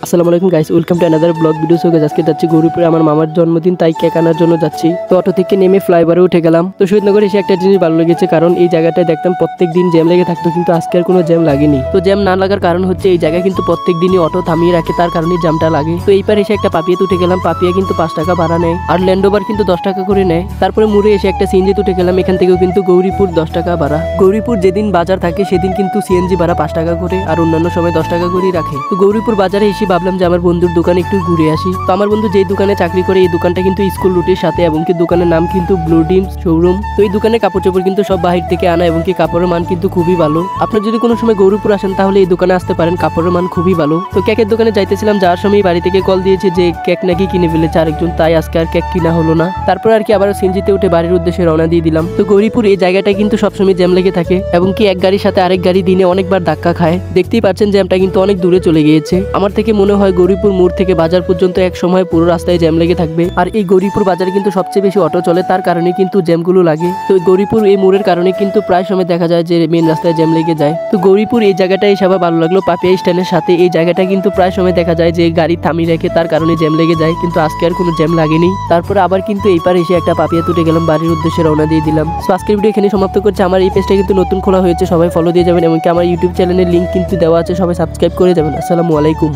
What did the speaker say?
আসসালামু আলাইকুম guys, welcome to another blog video. So guys, আজকে যাচ্ছি গৌরীপুরে আমার মামার জন্মদিন, তাই কেক আনার জন্য যাচ্ছি। তো অটো থেকে নেমে ফ্লাইওভারে উঠে গেলাম। তো শহীদনগরে এসে একটা জিনিস ভালো লেগেছে, কারণ এই জায়গাটায় দেখতাম প্রত্যেক দিন জ্যাম লেগে থাকতো, কিন্তু আজকে আর কোনো জ্যাম লাগেনি। তো জ্যাম না লাগার কারণ হচ্ছে এই জায়গায় কিন্তু প্রত্যেক দিনই অটো থামিয়ে রাখে, তার কারণে জ্যামটা লাগে। তো এইবার এসে একটা পাপিয়াতে উঠে গেলাম। পাপিয়া কিন্তু 5 টাকা ভাড়া নেয়, আর ল্যান্ডওভার কিন্তু 10 টাকা করে নেয়। তারপরে মুড়ে এসে একটা সিএনজি উঠে গেলাম। এখান থেকেও কিন্তু গৌরীপুর 10 টাকা ভাড়া। গৌরীপুর যেদিন বাজার থাকে সেদিন কিন্তু সিএনজি ভাড়া 5 টাকা করে, আর অন্যান্য সময় 10 টাকা করেই রাখে। তো গৌরীপুর বাজারে এসে ভাবলাম যে আমার বন্ধুর দোকানে একটু ঘুরে আসি। তো আমার বন্ধু যেই দোকানে চাকরি করে, এই দোকানটা কিন্তু স্কুল রুটের সাথে, এবং কি দোকানের নাম কিন্তু ব্লু ডিমস শোরুম। তো এই দোকানে কাপড় চোপড় কিন্তু সব বাহির থেকে আনা, এবং কি কাপড়ের মান কিন্তু খুবই ভালো। আপনার যদি কোনো সময় গৌরীপুর আসেন তাহলে এই দোকানে আসতে পারেন, কাপড়ের মান খুবই ভালো। তো কেকের দোকানে যাইতেছিলাম, যাওয়ার সময় বাড়ি থেকে কল দিয়েছে যে কেক নাকি কিনে ফেলেছে আরেকজন, তাই আজকে আর কেক কিনা হলো না। তারপর আর কি আবার সিএনজিতে উঠে বাড়ির উদ্দেশ্যে রওনা দিয়ে দিলাম। তো গৌরীপুর এই জায়গাটা কিন্তু সবসময় জ্যাম লেগে থাকে, এবং কি এক গাড়ির সাথে আরেক গাড়ি দিনে অনেকবার ধাক্কা খায়। দেখতেই পাচ্ছেন জ্যামটা কিন্তু অনেক দূরে চলে গিয়েছে। আমার থেকে মনে হয় গৌরীপুর মোড় থেকে বাজার পর্যন্ত এক সময় পুরো রাস্তায় জ্যাম লেগে থাকবে। আর এই গৌরীপুর বাজারে কিন্তু সবচেয়ে বেশি অটো চলে, তার কারণে কিন্তু জ্যামগুলো লাগে। তো গৌরীপুর এই মোড়ের কারণে কিন্তু প্রায় সময় দেখা যায় যে মেন রাস্তায় জ্যাম লেগে যায়। তো গৌরীপুর এই জায়গাটাই সবার ভালো লাগলো। পাপিয়া স্ট্যান্ডের সাথে এই জায়গাটা কিন্তু প্রায় সময় দেখা যায় যে গাড়ি থামিয়ে রেখে, তার কারণে জ্যাম লেগে যায়, কিন্তু আজকে আর কোনো জ্যাম লাগেনি। তারপরে আবার কিন্তু এইবার এসে একটা পাপিয়া তুলে গেলাম, বাড়ির উদ্দেশ্যে রওনা দিয়ে দিলাম। তো আজকের ভিডিও এখানে সমাপ্ত করছে। আমার এই পেজটা কিন্তু নতুন খোলা হয়েছে, সবাই ফলো দিয়ে যাবেন, এমনকি আমার ইউটিউব চ্যানেলের লিঙ্ক কিন্তু দেওয়া আছে, সবাই সাবস্ক্রাইব করে যাবেন। আসসালামু আলাইকুম।